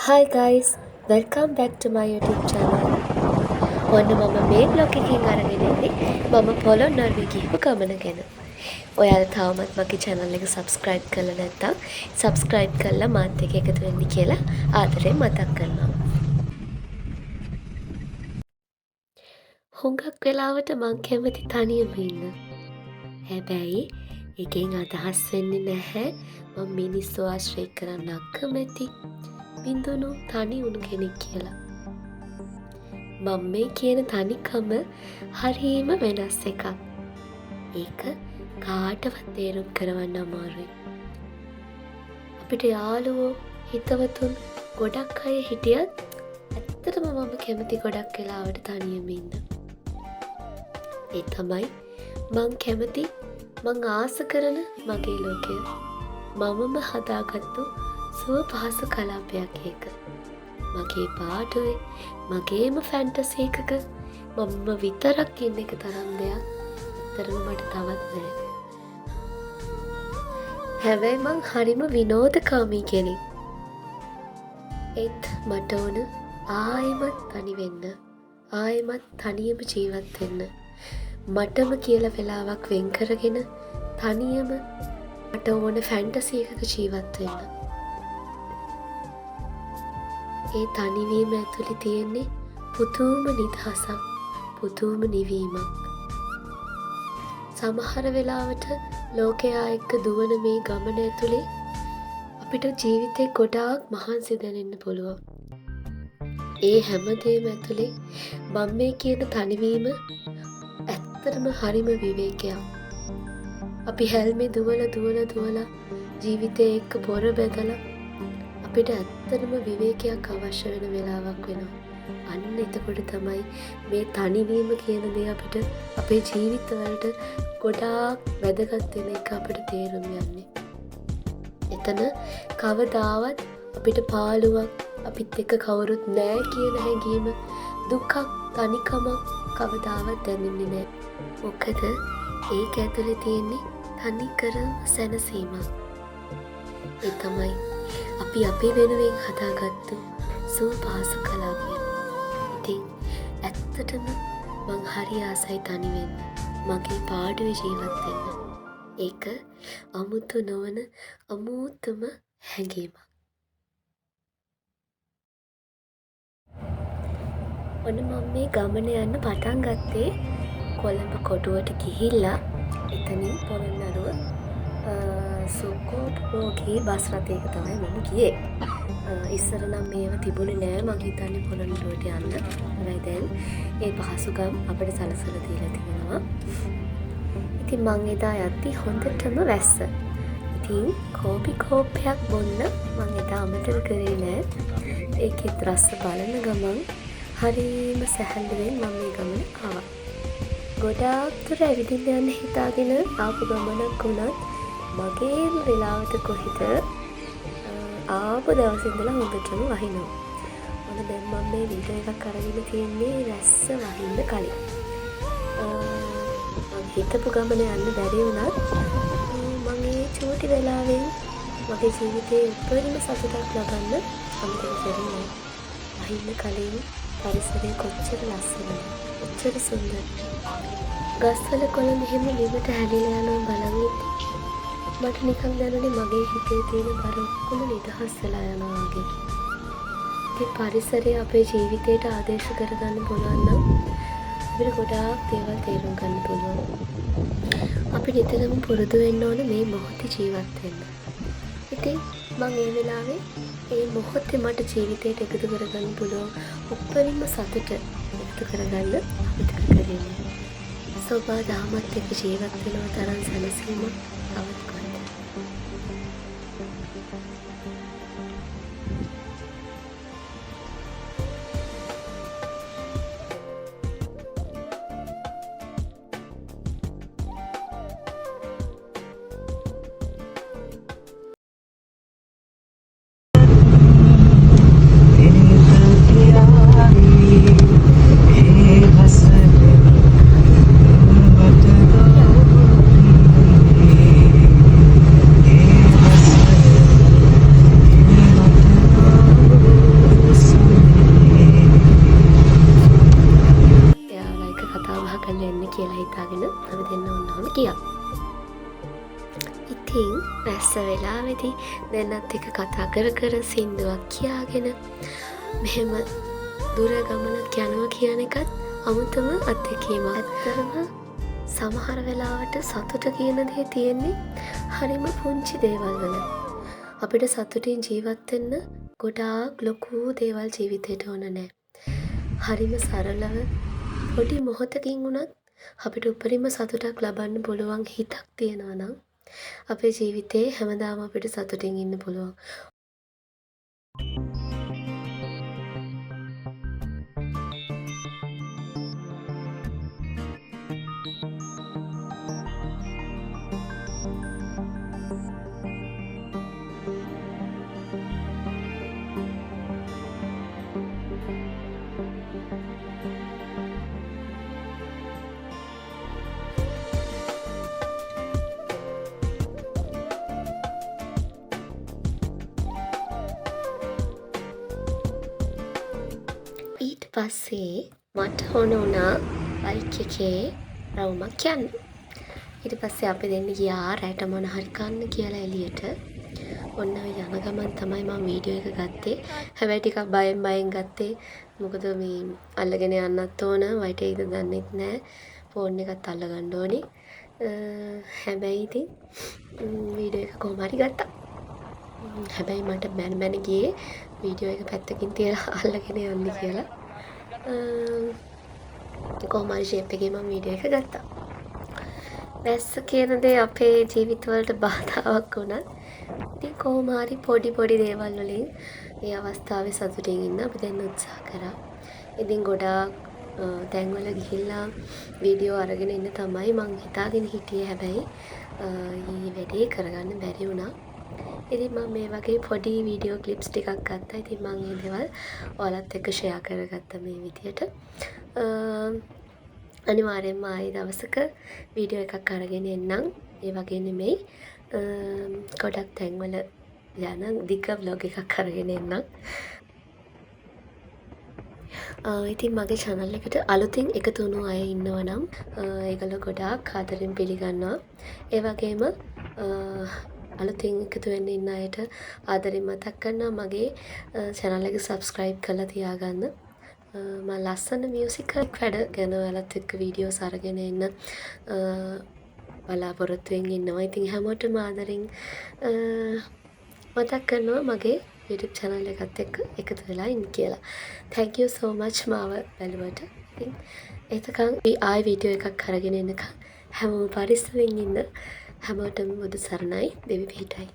Hi guys, welcome back to my YouTube channel. ඔන්න මම මේ vlog එකකින් අරගෙන ඉන්නේ මම පොළොන්නරුවේ ගිහපු ගමන ගැන. ඔයාලා තාමත් මගේ channel එක subscribe කරලා නැත්නම් subscribe කරලා මාත් එක්ක එකතු වෙන්න කියලා ආදරෙන් මතක් කරනවා. හුඟක් වෙලාවට මං කැමති තනියම ඉන්න. හැබැයි එකෙන් අදහස් වෙන්නේ නැහැ මම මිනිස්සු ආශ්‍රය කරන්න අකමැති. බින්දුනු තනි වුණු කෙනෙක් කියලා. මම මේ කියන තනිකම හරිම වෙනස් එකක්. ඒක කාටවත් තේරුම් කරවන්න අමාරුයි. අපිට යාළුවෝ හිතවතුන් ගොඩක් අය හිටියත් ඇත්තටම මම කැමති ගොඩක් වෙලාවට තනියම ඉන්න. ඒ තමයි මං කැමති මං ආස කරන මගේ ලෝකය. මමම හදාගත්තු සුව පහසු කලාපයක් ඒක. මගේ පාටුවේ මගේම ෆැන්ටසි එකක මම විතරක් ඉන්න එක තරම් දෙයක් ඇත්තටම මට තවත් නෑ. හැබැයි මං හරිම විනෝදකාමී කෙනෙක්. ඒත් මට ඕන ආයෙමත් තනි වෙන්න. ආයෙමත් තනියම ජීවත් වෙන්න. මටම කියලා වෙලාවක් වෙන් කරගෙන තනියම මට ඕන ෆැන්ටසි එකක ජීවත් වෙන්න. ඒ තනිවීම ඇතුළේ තියෙන්නේ පුදුම නිදහසක්, පුදුම නිවීමක්. සමහර වෙලාවට ලෝකයා එක්ක දුවන මේ ගමන ඇතුළේ අපිට ජීවිතේ ගොඩාක් මහන්සි දැනෙන්න පුළුවන්. ඒ හැමදේම ඇතුළේ මම මේ කියන තනිවීම ඇත්තටම හරිම විවේකයක්. අපි හැල්මේ දුවලා ජීවිතේ එක්ක පොර බැදලා අපිට ඇත්තටම විවේකයක් අවශ්‍ය වෙන වෙලාවක් වෙනවා. අන්න එතකොට තමයි මේ තනිවීම කියන දේ අපිට අපේ ජීවිතවලට ගොඩාක් වැදගත් වෙන එක අපිට තේරුම් යන්නේ. එතන කවදාවත් අපිට පාළුවක් අපිත් එක්ක කවුරුත් නැහැ කියන හැඟීම දුකක් තනිකමක් කවදාවත් දැනෙන්නේ නැහැ. මොකද ඒක ඇතුලේ තියෙන්නේ තනිකරම සැනසීමක්. ඒ තමයි අපි අපේ වෙනුවෙන් හදාගත්තු සුව පහසු කලාපය. ඉතින් ඇත්තටම මං හරි ආසයි තනි වෙන්න. මගේ පාඩුවේ ජීවත් වෙන්න. ඒක අමුතු නොවන අමුතුම හැඟීමක්. ඔන්න මම මේ ගමන යන්න පටන් ගත්තේ කොළඹ කොටුවට ගිහිල්ලා එතනින් පොළොන්නරුව සුකෝට්බෝගේ බස් රථයක තමයි මම ගියේ. ඉස්සර නම් මේව තිබුණේ නෑ. මං හිතන්නේ පොළොන්නරුවට යන්න. හැබැයි දැන් ඒ පහසුකම් අපිට සලසලා දීලා තියෙනවා. ඉතින් මං එදා යද්දි හොඳටම වැස්ස. ඉතින් කෝපි කෝප්පයක් බොන්න මං එදා අමතක කරේ නෑ. ඒකෙත් රස බලන ගමන් හරිම සැහැල්ලුවෙන් මම මේ ගමන ආවා. ගොඩාක් දුර ඇවිදින්න යන්න හිතාගෙන ආපු ගමනක් වුණත් මගේම වෙලාවට කොහෙද ආපු දවසේ ඉඳලා හොඳටම වහිනවා. මොකද දැන් මම මේ වීඩියෝ එකක් අරගෙන තියෙන්නේ වැස්ස වහින්න කලින්. මම හිතපු ගමන යන්න බැරි වුණත් මම මේ චූටි වෙලාවෙන් මගේ ජීවිතේ උපරිම සතුටක් ලබන්න අමතක කරේ නෑ. වහින්න කලින් පරිසරය කොච්චර ලස්සනද, කොච්චර සුන්දරද. ගස්වල කොළ මෙහෙම බිමට හැලිලා යනවා බලන් ඉතින් මට නිකන් දැනුනේ මගේ හිතේ තියෙන බර ඔක්කොම නිදහස් වෙලා යනවා වගේ. ඉතින් පරිසරය අපේ ජීවිතයට ආදේශ කරගන්න පුළුවන් නම් අපිට ගොඩාක් දේවල් තේරුම් ගන්න පුළුවන්. අපි නිතරම පුරුදු වෙන්න ඕන මේ මොහොතේ ජීවත් වෙන්න. ඉතින් මම ඒ වෙලාවේ ඒ මොහොතේ මට ජීවිතයට එකතු කරගන්න පුළුවන් උපරිම සතුට එකතු කරගන්න අමතක කරේ නෑ. සෝබා දහමත් එක්ක ජීවත් වෙනවා තරම් සැනසීමක් තවත් කොහෙද. වෙලාවේදී දෙන්නත් එක්ක කතා කර කර සින්දුවක් කියාගෙන මෙහෙම දුර ගමනක් යනවා කියන එකත් අමුතුම අත්දැකීමක්. ඇත්තටම සමහර වෙලාවට සතුට කියන දේ තියෙන්නේ හරිම පුංචි දේවල් වල. අපිට සතුටින් ජීවත් වෙන්න ගොඩාක් ලොකු දේවල් ජීවිතේට ඕන නැහැ. හරිම සරලව පොඩි මොහොතකින් වුණත් අපිට උපරිම සතුටක් ලබන්න පුළුවන් හිතක් තියෙනවා නම් අපේ ජීවිතේ හැමදාම අපිට සතුටින් ඉන්න පුළුවන්. ඊට පස්සේ මට ඕන වුණා බයික් එකේ රවුමක් යන්න. ඊට පස්සේ අපි දෙන්න ගියා රැට මොන හරි කන්න කියලා එළියට. ඔන්න ඔය යන ගමන් තමයි මම වීඩියෝ එක ගත්තේ. හැබැයි ටිකක් බයෙන් ගත්තේ. මොකද මේ අල්ලගෙන යන්නත් ඕන වයිටේද දන්නෙත් නෑ. ෆෝන් එකත් අල්ලගන්න ඕනේ. හැබැයි ඉතින් වීඩියෝ එක කොහොම හරි ගත්තා. හැබැයි මට මැන ගියේ වීඩියෝ එක පැත්තකින් තියලා අල්ලගෙන යන්න කියලා. කොහොම හරි ෂේප් එකේ මම වීඩියෝ එක ගත්තා. වැස්ස කියන දේ අපේ ජීවිතවලට බාධාවක් වුණත් ඉතින් කොහොම හරි පොඩි දේවල් වලින් මේ අවස්ථාවේ සතුටින් ඉන්න අපි දැන් උත්සාහ කරා. ඉතින් ගොඩාක් තැන්වල ගිහිල්ලා වීඩියෝ අරගෙන ඉන්න තමයි මං හිතාගෙන හිටියේ. හැබැයි මේ වැඩේ කරගන්න බැරි වුණා. ඉතින් මම මේ වගේ පොඩි වීඩියෝ ක්ලිප්ස් ටිකක් ගත්තා. ඉතින් මම මේ දේවල් ඔයාලත් එක්ක ෂෙයා කරගත්තා මේ විදියට. අනිවාර්යෙන්ම ආයේ දවසක වීඩියෝ එකක් අරගෙන එන්නම්. ඒ වගේ නෙමෙයි. ගොඩක් තැන්වල යන දිග vlog එකක් අරගෙන එන්නම්. ඉතින් මගේ channel එකට අලුතින් එකතු වුණු අය ඉන්නවා නම් ඒගොල්ලෝ ගොඩාක් ආදරෙන් පිළිගන්නවා. ඒ වගේම අලුතින් එකතු වෙන්න ඉන්න අයට ආදරෙන් මතක් කරනවා මගේ channel එක subscribe කරලා තියාගන්න. මම ලස්සන මියුසිකල් වැඩ ගැන ඔයාලත් එක්ක වීඩියෝස් අරගෙන එන්න බලාපොරොත්තුෙන් ඉන්නවා. ඉතින් හැමෝටම ආදරෙන් මතක් කරනවා මගේ YouTube channel එකත් එක්ක එකතු වෙලා ඉන්න කියලා. Thank you so much මාව බැලුවට. ඉතින් එතකන් ආයි වීඩියෝ එකක් අරගෙන එනකන් හැමෝම පරිස්සමෙන් ඉන්න. හැමෝටම බුදු සරණයි. දෙවි පිහිටයි.